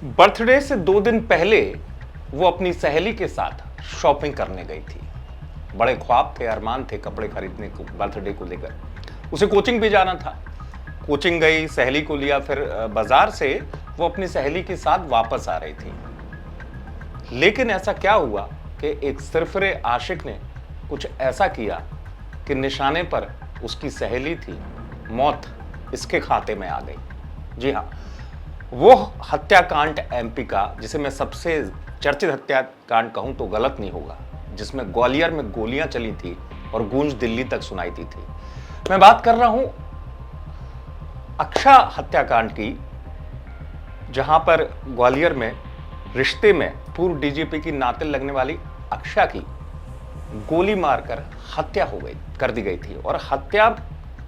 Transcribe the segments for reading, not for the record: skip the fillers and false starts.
Birthday से 2 दिन पहले वो अपनी सहेली के साथ शॉपिंग करने गई थी। बड़े ख्वाब थे, अरमान थे कपड़े खरीदने को, बर्थडे को लेकर। उसे कोचिंग भी जाना था। कोचिंग गई, सहेली को लिया, फिर बाजार से वो अपनी सहेली के साथ वापस आ रही थी। लेकिन ऐसा क्या हुआ कि एक सिरफिरे आशिक ने कुछ ऐसा किया कि निशाने पर उसकी सहेली थी, मौत इसके खाते में आ गई। जी हाँ, वो हत्याकांड एमपी का, जिसे मैं सबसे चर्चित हत्याकांड कहूं तो गलत नहीं होगा, जिसमें ग्वालियर में गोलियां चली थी और गूंज दिल्ली तक सुनाई दी थी। मैं बात कर रहा हूं अक्षा हत्याकांड की, जहां पर ग्वालियर में रिश्ते में पूर्व डीजीपी की नातिन लगने वाली अक्षा की गोली मारकर हत्या कर दी गई थी। और हत्या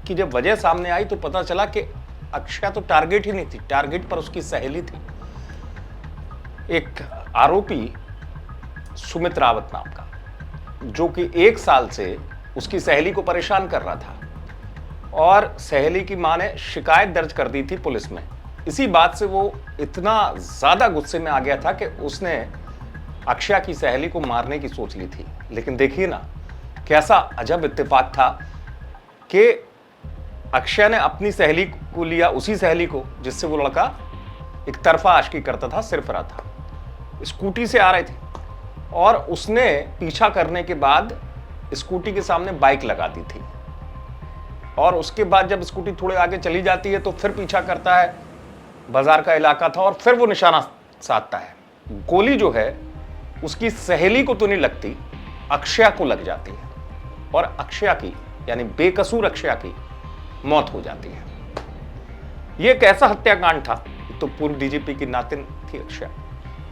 की जब वजह सामने आई तो पता चला कि अक्षा तो टारगेट ही नहीं थी, टारगेट पर उसकी सहेली थी, एक आरोपी सुमित रावत नाम का, जो कि 1 साल से उसकी सहेली को परेशान कर रहा था। और सहेली की मां ने शिकायत दर्ज कर दी थी पुलिस में। इसी बात से वो इतना ज्यादा गुस्से में आ गया था कि उसने अक्षा की सहेली को मारने की सोच ली थी। लेकिन देखिए ना, कैसा अजब इत्तेफाक था कि अक्षय ने अपनी सहेली को लिया, उसी सहेली को जिससे वो लड़का एक तरफा आशिकी करता था, सिरफिरा था। स्कूटी से आ रहे थे और उसने पीछा करने के बाद स्कूटी के सामने बाइक लगा दी थी। और उसके बाद जब स्कूटी थोड़े आगे चली जाती है तो फिर पीछा करता है, बाजार का इलाका था, और फिर वो निशाना साधता है। गोली जो है उसकी सहेली को तो नहीं लगती, अक्षय को लग जाती है और अक्षय की, यानी बेकसूर अक्षय की मौत हो जाती है। यह एक ऐसा हत्याकांड था, तो पूर्व डीजीपी की नातिन थी अक्षय,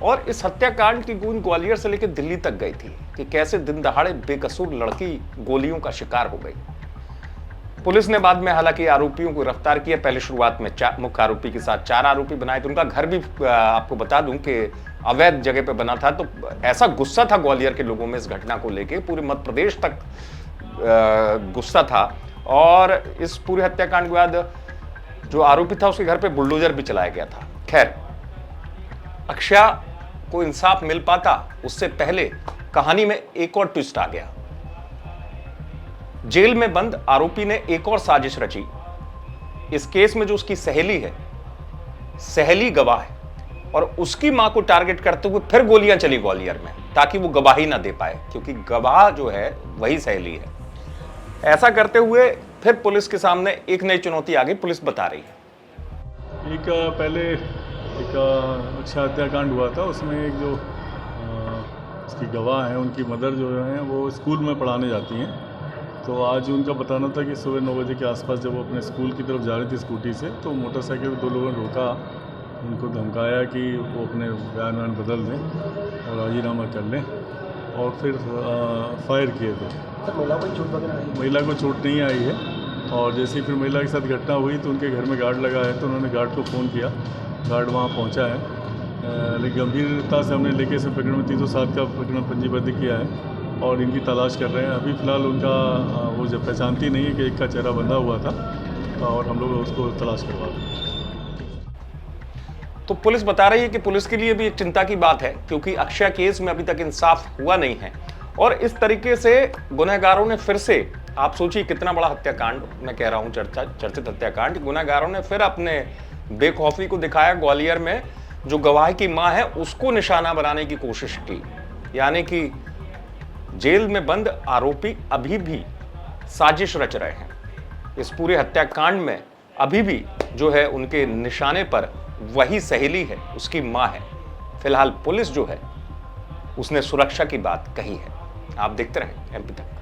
और इस हत्याकांड की गूंज ग्वालियर से लेकर दिल्ली तक गई थी कि कैसे दिन दहाड़े बेकसूर लड़की गोलियों का शिकार हो गई। पुलिस ने बाद में हालांकि आरोपियों को गिरफ्तार किया। पहले शुरुआत में मुख्य आरोपी के साथ 4 आरोपी बनाए थे। उनका घर भी आपको बता दूं कि अवैध जगह पे बना था। तो ऐसा गुस्सा था ग्वालियर के लोगों में इस घटना को लेकर, पूरे मध्य प्रदेश तक गुस्सा था। और इस पूरे हत्याकांड के बाद जो आरोपी था उसके घर पे बुलडोजर भी चलाया गया था। खैर, अक्षय को इंसाफ मिल पाता उससे पहले कहानी में एक और ट्विस्ट आ गया। जेल में बंद आरोपी ने एक और साजिश रची। इस केस में जो उसकी सहेली है, सहेली गवाह है, और उसकी मां को टारगेट करते हुए फिर गोलियां चली ग्वालियर में, ताकि वो गवाही ना दे पाए, क्योंकि गवाह जो है वही सहेली है। ऐसा करते हुए फिर पुलिस के सामने एक नई चुनौती आ गई, पुलिस बता रही है। पहले एक अक्षा हत्याकांड हुआ था, उसमें एक जो उसकी गवाह है, उनकी मदर जो है वो स्कूल में पढ़ाने जाती हैं। तो आज उनका बताना था कि सुबह 9 बजे के आसपास जब वो अपने स्कूल की तरफ जा रही थी स्कूटी से, तो मोटरसाइकिल पर 2 लोगों ने रोका, उनको धमकाया कि वो अपने बयान बदल दें और राजीनामा कर लें, और फिर फायर किए थे। महिला को चोट नहीं आई है। और जैसे ही फिर महिला के साथ घटना हुई तो उनके घर में गार्ड लगा है, तो उन्होंने गार्ड को फ़ोन किया, गार्ड वहाँ पहुँचा है। लेकिन गंभीरता से हमने लेके से प्रकरण में 307 का प्रकरण पंजीबद्ध किया है और इनकी तलाश कर रहे हैं। अभी फ़िलहाल उनका वो जब पहचानती नहीं है कि एक का चेहरा बंधा हुआ था, और हम लोग उसको तलाश करवा रहे हैं। तो पुलिस बता रही है कि पुलिस के लिए भी एक चिंता की बात है, क्योंकि अक्षय केस में अभी तक इंसाफ हुआ नहीं है। और इस तरीके से गुनहगारों ने फिर से, आप सोचिए कितना बड़ा हत्याकांड, मैं कह रहा हूं चर्चित हत्याकांड, गुनहगारों ने फिर अपने बेखौफी को दिखाया। ग्वालियर में जो गवाह की मां है उसको निशाना बनाने की कोशिश की। यानी कि जेल में बंद आरोपी अभी भी साजिश रच रहे हैं। इस पूरे हत्याकांड में अभी भी जो है उनके निशाने पर वही सहेली है, उसकी मां है। फिलहाल पुलिस जो है उसने सुरक्षा की बात कही है। आप देखते रहें एमपी तक।